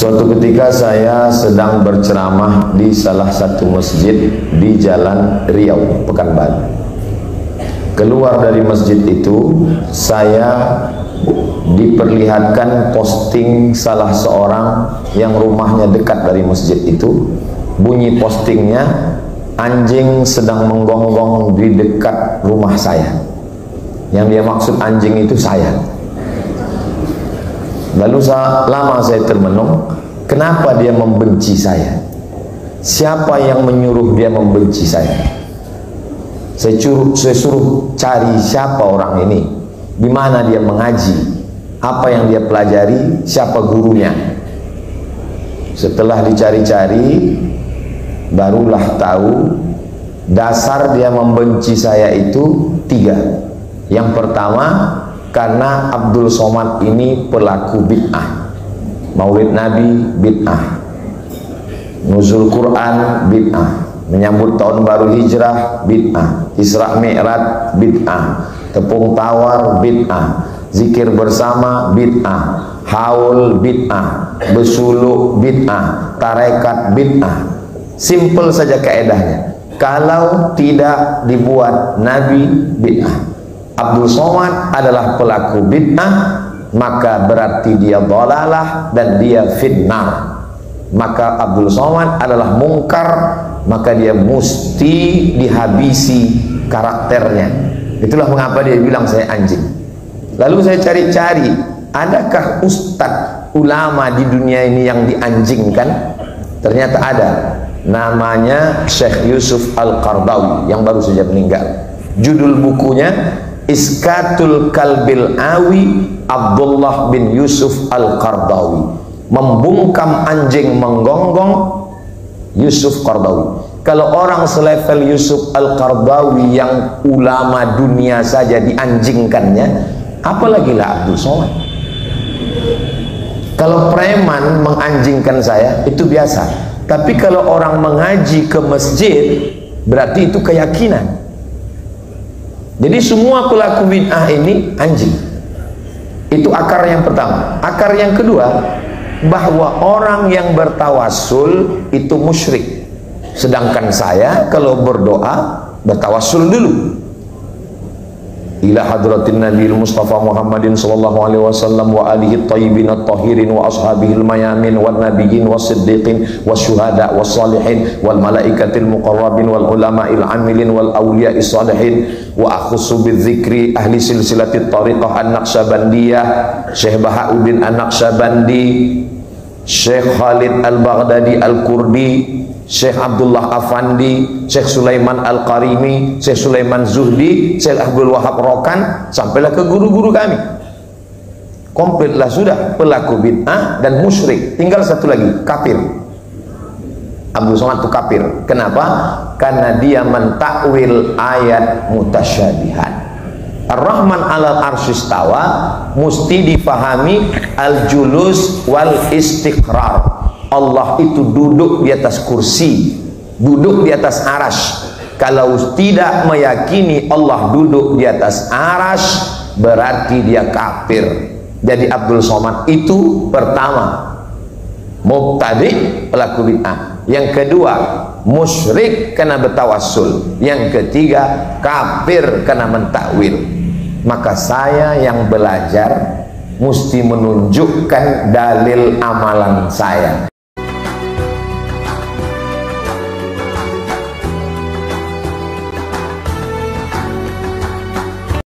Suatu ketika saya sedang berceramah di salah satu masjid di Jalan Riau, Pekanbaru. Keluar dari masjid itu, saya diperlihatkan posting salah seorang yang rumahnya dekat dari masjid itu. Bunyi postingnya, anjing sedang menggonggong di dekat rumah saya. Yang dia maksud anjing itu saya. Lalu lama saya termenung, kenapa dia membenci saya? Siapa yang menyuruh dia membenci saya? Saya suruh cari siapa orang ini, di mana dia mengaji, apa yang dia pelajari, siapa gurunya. Setelah dicari-cari, barulah tahu dasar dia membenci saya itu 3. Yang pertama, karena Abdul Somad ini pelaku bid'ah. Maulid Nabi bid'ah, nuzul Quran bid'ah, menyambut tahun baru hijrah bid'ah, Isra Mi'raj bid'ah, tepung tawar bid'ah, zikir bersama bid'ah, haul bid'ah, besuluk bid'ah, tarekat bid'ah. Simpel saja kaedahnya. Kalau tidak dibuat Nabi bid'ah. Abdul Somad adalah pelaku bid'ah, maka berarti dia dhalalah dan dia fitnah. Maka Abdul Somad adalah mungkar, maka dia mesti dihabisi karakternya. Itulah mengapa dia bilang saya anjing. Lalu saya cari-cari, adakah ustadz ulama di dunia ini yang dianjingkan? Ternyata ada. Namanya Syekh Yusuf Al-Qardawi yang baru saja meninggal. Judul bukunya Iskatul Kalbil Awi Abdullah bin Yusuf Al-Qardawi, membungkam anjing menggonggong Yusuf Qardawi. Kalau orang selevel Yusuf Al-Qardawi yang ulama dunia saja dianjingkannya, apalagi lah Abdul Somad. Kalau preman menganjingkan saya, itu biasa. Tapi kalau orang mengaji ke masjid, berarti itu keyakinan. Jadi semua pelaku bid'ah ini anjing. Itu akar yang pertama. Akar yang kedua, bahwa orang yang bertawassul itu musyrik. Sedangkan saya kalau berdoa bertawassul dulu ila hadratin Nabi Mustafa Muhammadin sallallahu alaihi wasallam wa alihi thayyibin at-tahirin wa ashabihil mayamin wan nabiyyin was-siddiqin wasyuhada was-salihin wal malaikatil muqarrabin wal ulama'il amilin wal awliya'is salihin wa akhussu bidzikri ahli silsilatit tariqah an-naqsyabandiyah Syekh Bahauddin an-Naqsyabandi, Syekh Khalid al-Baghdadi al-Kurdi, Syekh Abdullah Afandi, Syekh Sulaiman Al-Qarimi, Syekh Sulaiman Zuhdi, Syekh Abdul Wahab Rokan, sampailah ke guru-guru kami. Komplitlah sudah, pelaku bid'ah dan musyrik. Tinggal satu lagi, kafir. Abdul Somad itu kafir. Kenapa? Karena dia mentakwil ayat mutasyabihat. Ar-Rahman alal arsyistawa mesti difahami al-julus wal istiqrar. Allah itu duduk di atas kursi, duduk di atas arash. Kalau tidak meyakini Allah duduk di atas arash, berarti dia kafir. Jadi Abdul Somad itu pertama mubtadi, pelaku bid'ah. Yang kedua musyrik karena bertawassul. Yang ketiga kafir karena mentakwil. Maka saya yang belajar mesti menunjukkan dalil amalan saya.